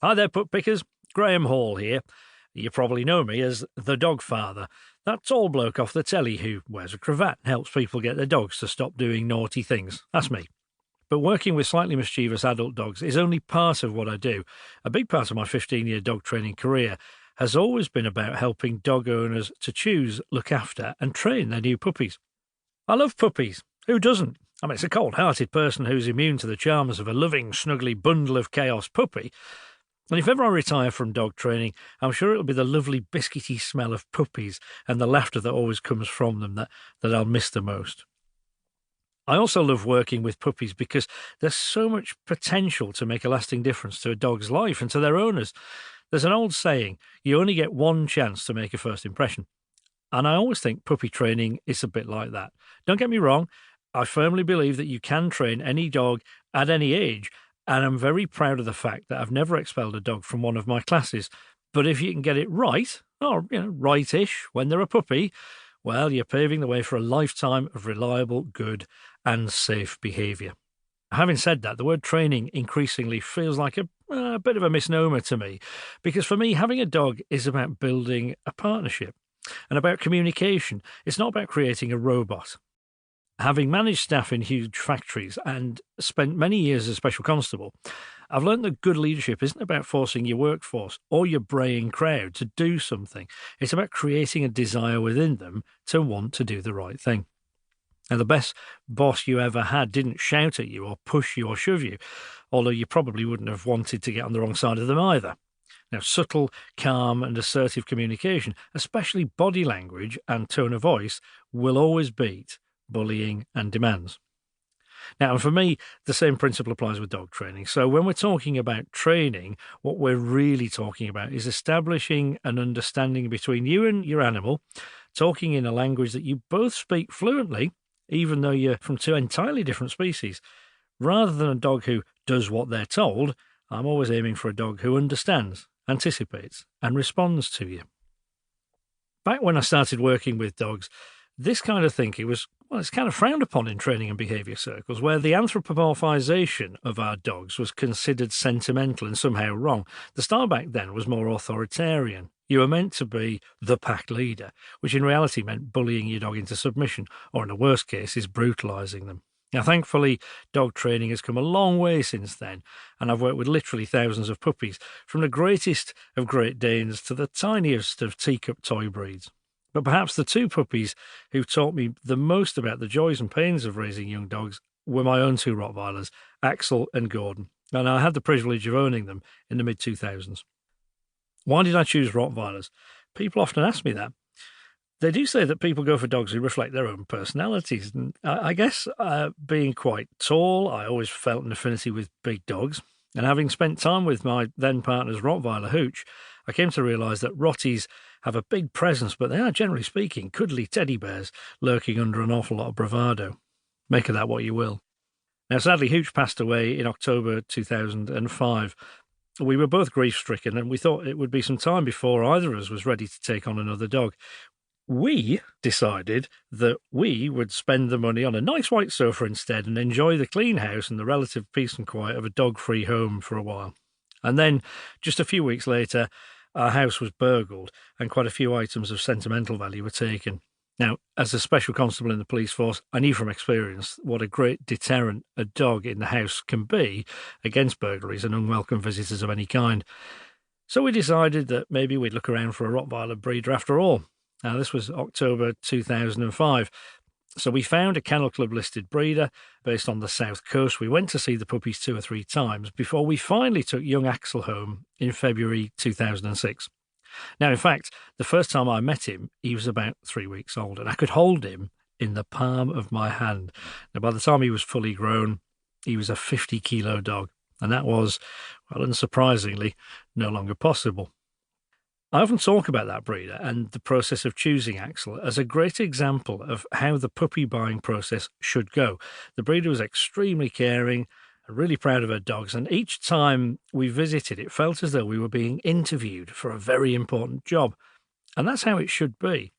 Hi there, pup pickers. Graeme Hall here. You probably know me as the dog father, that tall bloke off the telly who wears a cravat and helps people get their dogs to stop doing naughty things. That's me. But working with slightly mischievous adult dogs is only part of what I do. A big part of my 15-year dog training career has always been about helping dog owners to choose, look after and train their new puppies. I love puppies. Who doesn't? I mean, it's a cold-hearted person who's immune to the charms of a loving, snuggly bundle of chaos puppy. And if ever I retire from dog training, I'm sure it'll be the lovely biscuity smell of puppies and the laughter that always comes from them that I'll miss the most. I also love working with puppies because there's so much potential to make a lasting difference to a dog's life and to their owners. There's an old saying, you only get one chance to make a first impression. And I always think puppy training is a bit like that. Don't get me wrong, I firmly believe that you can train any dog at any age, and I'm very proud of the fact that I've never expelled a dog from one of my classes. But if you can get it right, or right-ish, when they're a puppy, well, you're paving the way for a lifetime of reliable, good and safe behaviour. Having said that, the word training increasingly feels like a bit of a misnomer to me, because for me, having a dog is about building a partnership and about communication. It's not about creating a robot. Having managed staff in huge factories and spent many years as special constable, I've learned that good leadership isn't about forcing your workforce or your braying crowd to do something. It's about creating a desire within them to want to do the right thing. Now, the best boss you ever had didn't shout at you or push you or shove you, although you probably wouldn't have wanted to get on the wrong side of them either. Now, subtle, calm and assertive communication, especially body language and tone of voice, will always beat bullying and demands. Now, for me, the same principle applies with dog training. So when we're talking about training, what we're really talking about is establishing an understanding between you and your animal, talking in a language that you both speak fluently, even though you're from two entirely different species. Rather than a dog who does what they're told, I'm always aiming for a dog who understands, anticipates, and responds to you. Back when I started working with dogs, this kind of thinking was, it's kind of frowned upon in training and behaviour circles, where the anthropomorphisation of our dogs was considered sentimental and somehow wrong. The style back then was more authoritarian. You were meant to be the pack leader, which in reality meant bullying your dog into submission, or in the worst cases, brutalising them. Now, thankfully, dog training has come a long way since then, and I've worked with literally thousands of puppies, from the greatest of Great Danes to the tiniest of teacup toy breeds. But perhaps the two puppies who taught me the most about the joys and pains of raising young dogs were my own two Rottweilers, Axel and Gordon, and I had the privilege of owning them in the mid-2000s. Why did I choose Rottweilers? People often ask me that. They do say that people go for dogs who reflect their own personalities, and I guess being quite tall, I always felt an affinity with big dogs, and having spent time with my then-partner's Rottweiler, Hooch, I came to realise that Rotties have a big presence, but they are, generally speaking, cuddly teddy bears lurking under an awful lot of bravado. Make of that what you will. Now, sadly, Hooch passed away in October 2005. We were both grief-stricken, and we thought it would be some time before either of us was ready to take on another dog. We decided that we would spend the money on a nice white sofa instead and enjoy the clean house and the relative peace and quiet of a dog-free home for a while. And then, just a few weeks later, our house was burgled and quite a few items of sentimental value were taken. Now, as a special constable in the police force, I knew from experience what a great deterrent a dog in the house can be against burglaries and unwelcome visitors of any kind. So we decided that maybe we'd look around for a Rottweiler breeder after all. Now, this was October 2005. So we found a Kennel Club listed breeder based on the south coast. We went to see the puppies 2 or 3 times before we finally took young Axel home in February 2006. Now, in fact, the first time I met him, he was about 3 weeks old, and I could hold him in the palm of my hand. Now, by the time he was fully grown, he was a 50-kilo dog, and that was, well, unsurprisingly, no longer possible. I often talk about that breeder and the process of choosing Axel as a great example of how the puppy buying process should go. The breeder was extremely caring and really proud of her dogs, and each time we visited, it felt as though we were being interviewed for a very important job. And that's how it should be.